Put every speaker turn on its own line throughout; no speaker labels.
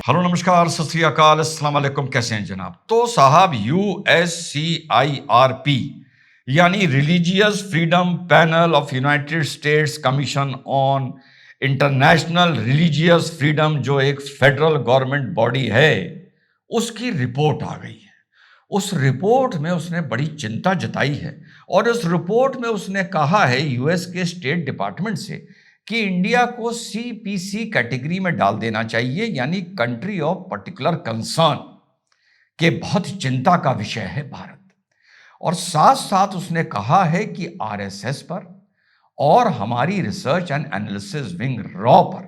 Hello, नमस्कार, सत श्री अकाल, अस्सलाम वालेकुम। कैसे हैं जनाब? तो साहब, USCIRP यानी religious freedom panel of United states commission on international religious freedom, जो एक फेडरल गवर्नमेंट बॉडी है, उसकी रिपोर्ट आ गई है। उस रिपोर्ट में उसने बड़ी चिंता जताई है और उस रिपोर्ट में उसने कहा है यूएस के स्टेट डिपार्टमेंट से कि इंडिया को CPC कैटेगरी में डाल देना चाहिए, यानी कंट्री ऑफ पर्टिकुलर कंसर्न, के बहुत चिंता का विषय है भारत। और साथ साथ उसने कहा है कि RSS पर और हमारी research and analysis wing raw पर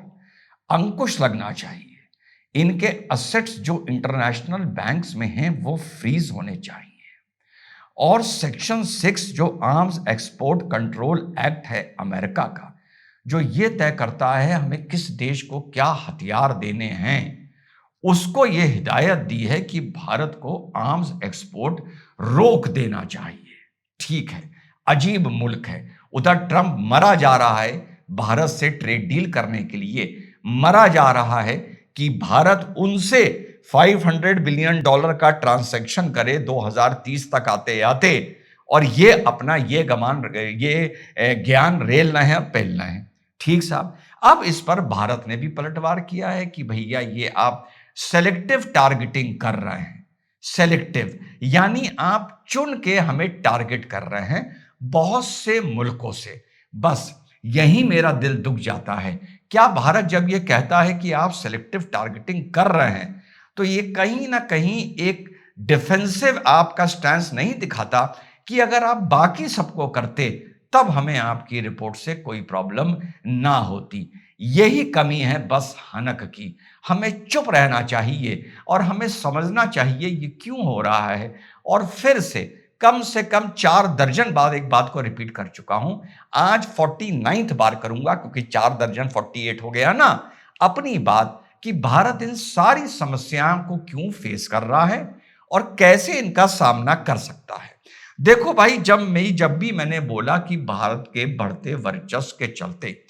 अंकुश लगना चाहिए। इनके असेट्स जो इंटरनेशनल बैंक्स में हैं वो फ्रीज होने चाहिए। और सेक्शन 6 जो आर्म्स एक्सपोर्ट कंट्रोल एक्ट है अमेरिका का, जो ये तय करता है हमें किस देश को क्या हथियार देने हैं, उसको ये हिदायत दी है कि भारत को आर्म्स एक्सपोर्ट रोक देना चाहिए। ठीक है, अजीब मुल्क है। उधर ट्रंप मरा जा रहा है भारत से ट्रेड डील करने के लिए, मरा जा रहा है कि भारत उनसे $500 बिलियन का ट्रांसैक्शन करे 2030 तक आते आते, और ये अपना ये ज्ञान रेल न है पहल न है। ठीक साहब, अब इस पर भारत ने भी पलटवार किया है कि भैया ये आप सेलेक्टिव टारगेटिंग कर रहे हैं। सेलेक्टिव यानी आप चुन के हमें टारगेट कर रहे हैं बहुत से मुल्कों से। बस यही मेरा दिल दुख जाता है। क्या भारत जब ये कहता है कि आप सेलेक्टिव टारगेटिंग कर रहे हैं, तो ये कहीं ना कहीं एक डिफेंसिव आपका स्टैंस नहीं दिखाता कि अगर आप बाकी सबको करते तब हमें आपकी रिपोर्ट से कोई प्रॉब्लम ना होती। यही कमी है बस हनक की। हमें चुप रहना चाहिए और हमें समझना चाहिए ये क्यों हो रहा है। और फिर से कम 4 दर्जन बार एक बात को रिपीट कर चुका हूं, आज 49th बार करूंगा, क्योंकि 4 दर्जन 48 हो गया ना अपनी बात, कि भारत इन सारी समस्याओं को क्यों फेस कर रहा है और कैसे इनका सामना कर सकता है। देखो भाई, जब भी मैंने बोला कि भारत के बढ़ते वर्चस्व के चलते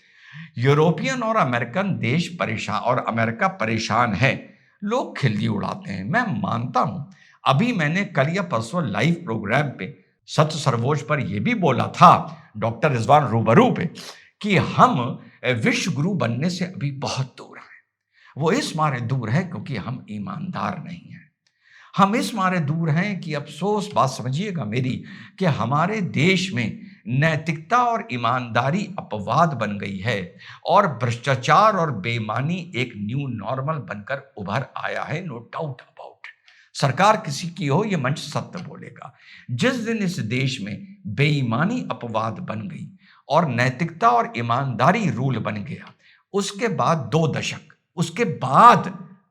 यूरोपियन और अमेरिकन देश परेशान और अमेरिका परेशान है, लोग खिल्ली उड़ाते हैं, मैं मानता हूं। अभी मैंने कल या परसों लाइव प्रोग्राम पे सत्य सर्वोज पर यह भी बोला था, डॉक्टर रिजवान रूबरू पे, कि हम विश्व गुरु बनने से अभी बहुत दूर हैं। वो इस मारे दूर है क्योंकि हम ईमानदार नहीं हैं। हम इस मारे दूर हैं कि अफसोस, बात समझिएगा मेरी, कि हमारे देश में नैतिकता और ईमानदारी अपवाद बन गई है और भ्रष्टाचार और बेईमानी एक न्यू नॉर्मल बनकर उभर आया है। No doubt about. सरकार किसी की हो, यह मंच सत्य बोलेगा। जिस दिन इस देश में बेईमानी अपवाद बन गई और नैतिकता और ईमानदारी रूल बन गया, उसके बाद 2 दशक,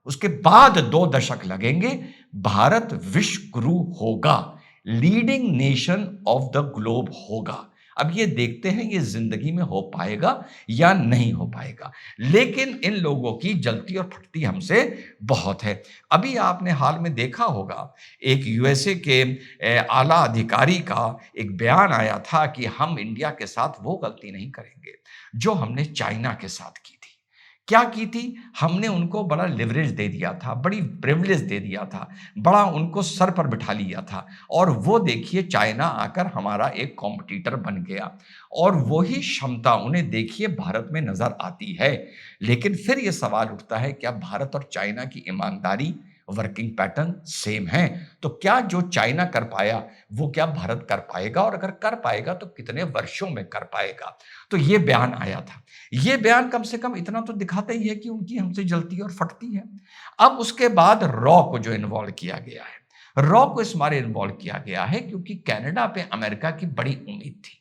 उसके बाद 2 दशक लगेंगे, भारत विश्व गुरु होगा, leading nation of the globe होगा। अब ये देखते हैं ये जिंदगी में हो पाएगा या नहीं हो पाएगा, लेकिन इन लोगों की जलती और फटती हमसे बहुत है। अभी आपने हाल में देखा होगा, एक यूएसए के आला अधिकारी का एक बयान आया था कि हम इंडिया के साथ वो गलती नहीं करेंगे जो हमने चाइना के साथ की थी। क्या की थी? हमने उनको बड़ा लिवरेज दे दिया था, बड़ी प्रिविलेज दे दिया था, बड़ा उनको सर पर बिठा लिया था, और वो देखिए चाइना आकर हमारा एक कॉम्पिटिटर बन गया। और वही क्षमता उन्हें देखिए भारत में नजर आती है। लेकिन फिर ये सवाल उठता है, क्या भारत और चाइना की ईमानदारी, वर्किंग पैटर्न सेम है? तो क्या जो चाइना कर पाया वो क्या भारत कर पाएगा, और अगर कर पाएगा तो कितने वर्षों में कर पाएगा? तो ये बयान आया था। ये बयान कम से कम इतना तो दिखाता ही है कि उनकी हमसे जलती और फटती है। अब उसके बाद रॉ को जो इन्वॉल्व किया गया है, रॉ को इस मारे इन्वॉल्व किया गया है क्योंकि कनाडा पे अमेरिका की बड़ी उम्मीद थी,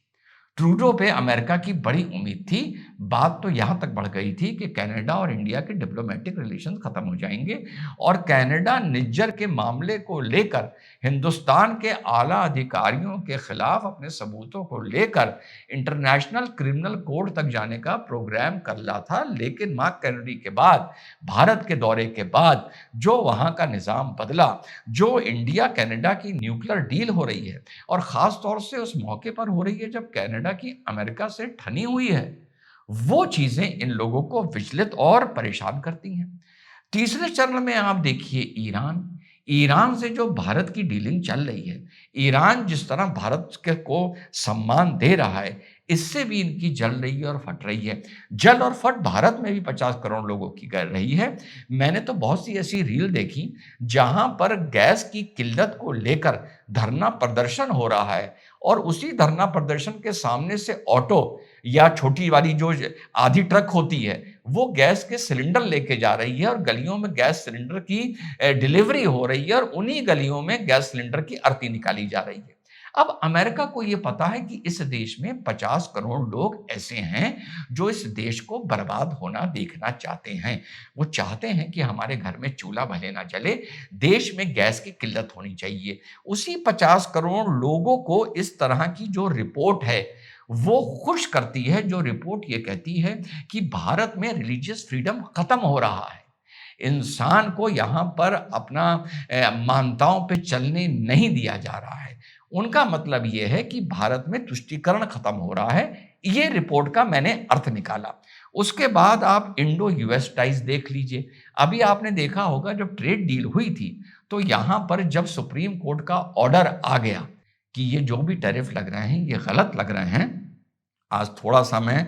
ट्रूडो पे अमेरिका की बड़ी उम्मीद थी। बात तो यहां तक बढ़ गई थी कि कनाडा और इंडिया के डिप्लोमेटिक रिलेशन खत्म हो जाएंगे और कनाडा निज्जर के मामले को लेकर हिंदुस्तान के आला अधिकारियों के खिलाफ अपने सबूतों को लेकर इंटरनेशनल क्रिमिनल कोर्ट तक जाने का प्रोग्राम कर रहा था। लेकिन मार्क कैनेडी के बाद, भारत के दौरे के बाद जो वहां का निजाम बदला, जो इंडिया कनाडा की न्यूक्लियर डील हो रही है, और खास तौर से उस मौके पर हो रही है जब कनाडा की अमेरिका से ठनी हुई है, वो चीजें इन लोगों को विचलित और परेशान करती हैं। तीसरे चरण में आप देखिए ईरान। ईरान से जो भारत की डीलिंग चल रही है, ईरान जिस तरह भारत के को सम्मान दे रहा है, इससे भी इनकी जल रही है और फट रही है। जल और फट भारत में भी 50 करोड़ लोगों की कर रही है। मैंने तो बहुत सी ऐसी रील देखी, जहां पर गैस की किल्लत को लेकर धरना प्रदर्शन हो रहा है और उसी धरना प्रदर्शन के सामने से ऑटो या छोटी वाली जो आधी ट्रक होती है, वो गैस के सिलेंडर लेके जा रही है और गलियों में गैस सिलेंडर की डिलीवरी हो रही है और उन्हीं गलियों में गैस सिलेंडर की अर्थी निकाली जा रही है। अब अमेरिका को ये पता है कि इस देश में 50 करोड़ लोग ऐसे हैं जो इस देश को बर्बाद होना देखना चाहते हैं। वो चाहते हैं कि हमारे घर में चूल्हा भले ना जले, देश में गैस की किल्लत होनी चाहिए। उसी 50 करोड़ लोगों को इस तरह की जो रिपोर्ट है, वो खुश करती है। जो रिपोर्ट ये कहती है कि भारत में रिलीजियस फ्रीडम खत्म हो रहा है। इंसान को यहाँ पर अपना मान्यताओं पे चलने नहीं दिया जा रहा है। उनका मतलब ये है कि भारत में तुष्टीकरण खत्म हो रहा है। ये रिपोर्ट का मैंने अर्थ निकाला। उसके बाद आप इंडो यूएस टाइज देख लीजिए। अभी आपने देखा होगा जब ट्रेड डील हुई थी, तो यहाँ पर जब सुप्रीम कोर्ट का ऑर्डर आ गया कि ये जो भी टैरिफ लग रहे हैं, ये गलत लग रहे हैं। आज थोड़ा-सा मैं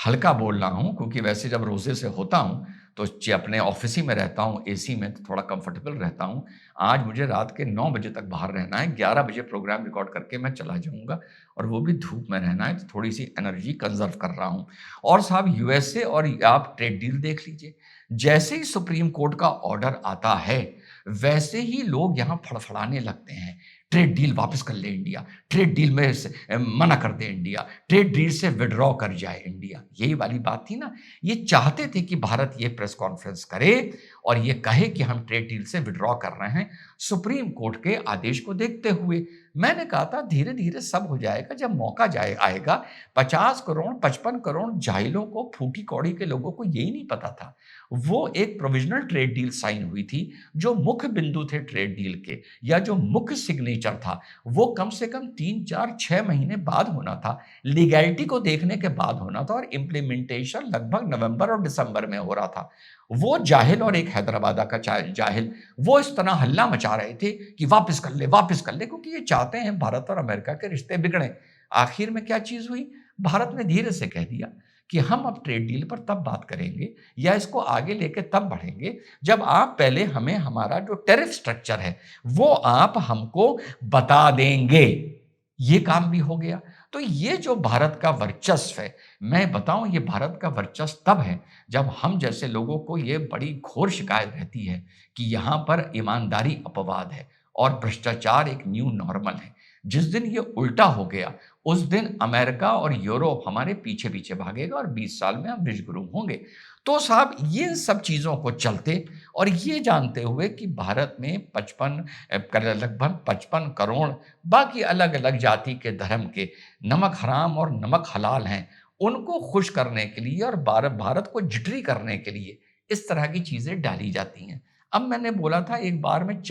हल्का बोल रहा हूँ, क्योंकि वैसे जब रोज़े से होता हूँ, तो अपने ऑफ़िस ही में रहता हूँ, एसी में, तो थोड़ा कंफर्टेबल रहता हूँ। आज मुझे रात के 9 बजे तक बाहर रहना है, 11 बजे प्रोग्राम रिकॉर्ड करके मैं चला जाऊँगा और वो भी धूप में रहना है, तो थोड़ी-सी एनर्जी कंज़र्व कर रहा हूँ। और साहब यूएसए और आप ट्रेड डील देख लीजिए। जैसे ही सुप्रीम कोर्ट का ऑर्डर आता है, वैसे ही लोग यहाँ फड़फड़ाने लगते हैं। ट्रेड डील वापस कर ले इंडिया, ट्रेड डील में से मना कर दे इंडिया, ट्रेड डील से विथड्रॉ कर जाए इंडिया। यही वाली बात थी ना। ये चाहते थे कि भारत ये प्रेस कॉन्फ्रेंस करे और ये कहे कि हम ट्रेड डील से विथड्रॉ कर रहे हैं, सुप्रीम कोर्ट के आदेश को देखते हुए। मैंने कहा था धीरे धीरे सब हो जाएगा, जब मौका आएगा। 50 करोड़ 55 करोड़ जाहिलों को, फूटी कौड़ी के लोगों को यही नहीं पता था। वो एक प्रोविजनल ट्रेड डील साइन हुई थी, जो मुख्य बिंदु थे ट्रेड डील के, या जो मुख्य सिग्नेचर था, वो कम से कम 3 4 6 महीने बाद होना था। लीगैलिटी को देखने के बाद होना था और इम्प्लीमेंटेशन लगभग नवंबर और दिसंबर में हो रहा था। वो जाहिल और एक हैदराबाद का जाहिल, वो इस तरह हल्ला मचा रहे थे कि वापस कर ले, वापस कर ले, क्योंकि ये चाहते हैं भारत और अमेरिका के रिश्ते बिगड़े। आखिर में क्या चीज हुई? भारत ने धीरे से कह दिया कि हम अब ट्रेड डील पर तब बात करेंगे या इसको आगे लेके तब बढ़ेंगे, जब आप पहले हमें हमारा जो टैरिफ स्ट्रक्चर है, वो आप हमको बता देंगे। ये काम भी हो गया। तो ये जो भारत का वर्चस्व है, मैं बताऊं, ये भारत का वर्चस्व तब है जब हम जैसे लोगों को ये बड़ी घोर शिकायत रहती है कि यहाँ पर ईमानदारी अपवाद है और भ्रष्टाचार एक न्यू नॉर्मल है। जिस दिन ये उल्टा हो गया, उस दिन अमेरिका और यूरोप हमारे पीछे पीछे भागेगा और 20 साल में हम विश्वगुरु होंगे। तो साहब ये सब चीजों को चलते और ये जानते हुए कि भारत में 55 लगभग 55 करोड़ बाकी अलग अलग जाति के धर्म के नमक हराम और नमक हलाल हैं, उनको खुश करने के लिए और भारत को जिटरी करने के लिए इस तरह की चीजें डाली जाती हैं। अब मैंने बोला था एक बात में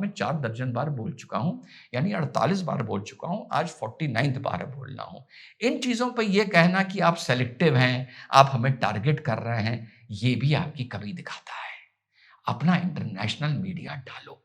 4 दर्जन बार बोल चुका हूं, यानी 48 बार बोल चुका हूं, आज 49th बार बोल रहा हूं। इन चीजों पर यह कहना कि आप सेलेक्टिव हैं, आप हमें टारगेट कर रहे हैं, ये भी आपकी कमी दिखाता है। अपना इंटरनेशनल मीडिया डालो,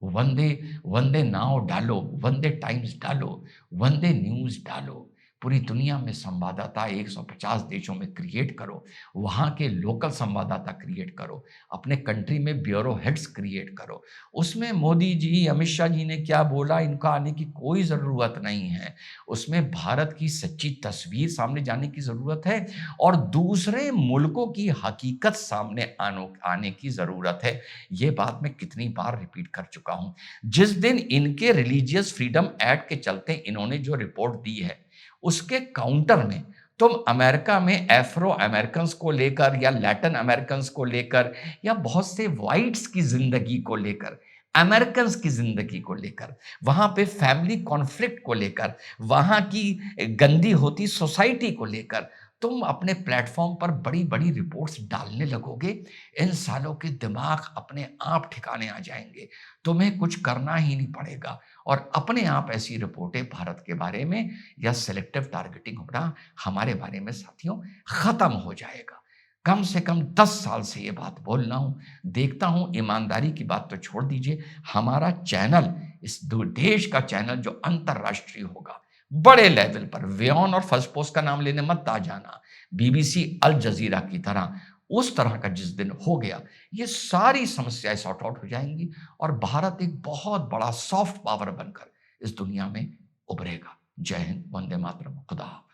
वंदे वंदे नाउ डालो, वंदे टाइम्स डालो, वंदे न्यूज़ डालो। पूरी दुनिया में संवाददाता 150 देशों में क्रिएट करो, वहाँ के लोकल संवाददाता क्रिएट करो, अपने कंट्री में ब्यूरो हेड्स क्रिएट करो। उसमें मोदी जी, अमित शाह जी ने क्या बोला, इनका आने की कोई ज़रूरत नहीं है। उसमें भारत की सच्ची तस्वीर सामने जाने की ज़रूरत है और दूसरे मुल्कों की हकीकत सामने आने की ज़रूरत है। ये बात मैं कितनी बार रिपीट कर चुका हूं। जिस दिन इनके रिलीजियस फ्रीडम एक्ट के चलते इन्होंने जो रिपोर्ट दी है, उसके काउंटर में तुम अमेरिका में एफ्रो अमेरिकन्स को लेकर या लैटिन अमेरिकन्स को लेकर या बहुत से व्हाइट्स की जिंदगी को लेकर, अमेरिकन्स की जिंदगी को लेकर, वहां पे फैमिली कॉन्फ्लिक्ट को लेकर, वहां की गंदी होती सोसाइटी को लेकर तुम अपने प्लेटफॉर्म पर बड़ी बड़ी रिपोर्ट्स डालने लगोगे, इन सालों के दिमाग अपने आप ठिकाने आ जाएंगे। तुम्हें कुछ करना ही नहीं पड़ेगा और अपने आप ऐसी रिपोर्टें भारत के बारे में या सिलेक्टिव टारगेटिंग होना हमारे बारे में साथियों खत्म हो जाएगा। कम से कम 10 साल से ये बात बोल रहा हूँ। देखता हूँ, ईमानदारी की बात तो छोड़ दीजिए, हमारा चैनल, इस देश का चैनल जो अंतर्राष्ट्रीय होगा, बड़े लेवल पर, व्योन और फर्स्ट पोस्ट का नाम लेने मत आ जाना, बीबीसी, अल जजीरा की तरह, उस तरह का जिस दिन हो गया, ये सारी समस्याएं सॉर्ट आउट हो जाएंगी और भारत एक बहुत बड़ा सॉफ्ट पावर बनकर इस दुनिया में उभरेगा। जय हिंद, वंदे मातरम, खुदा हाफिज।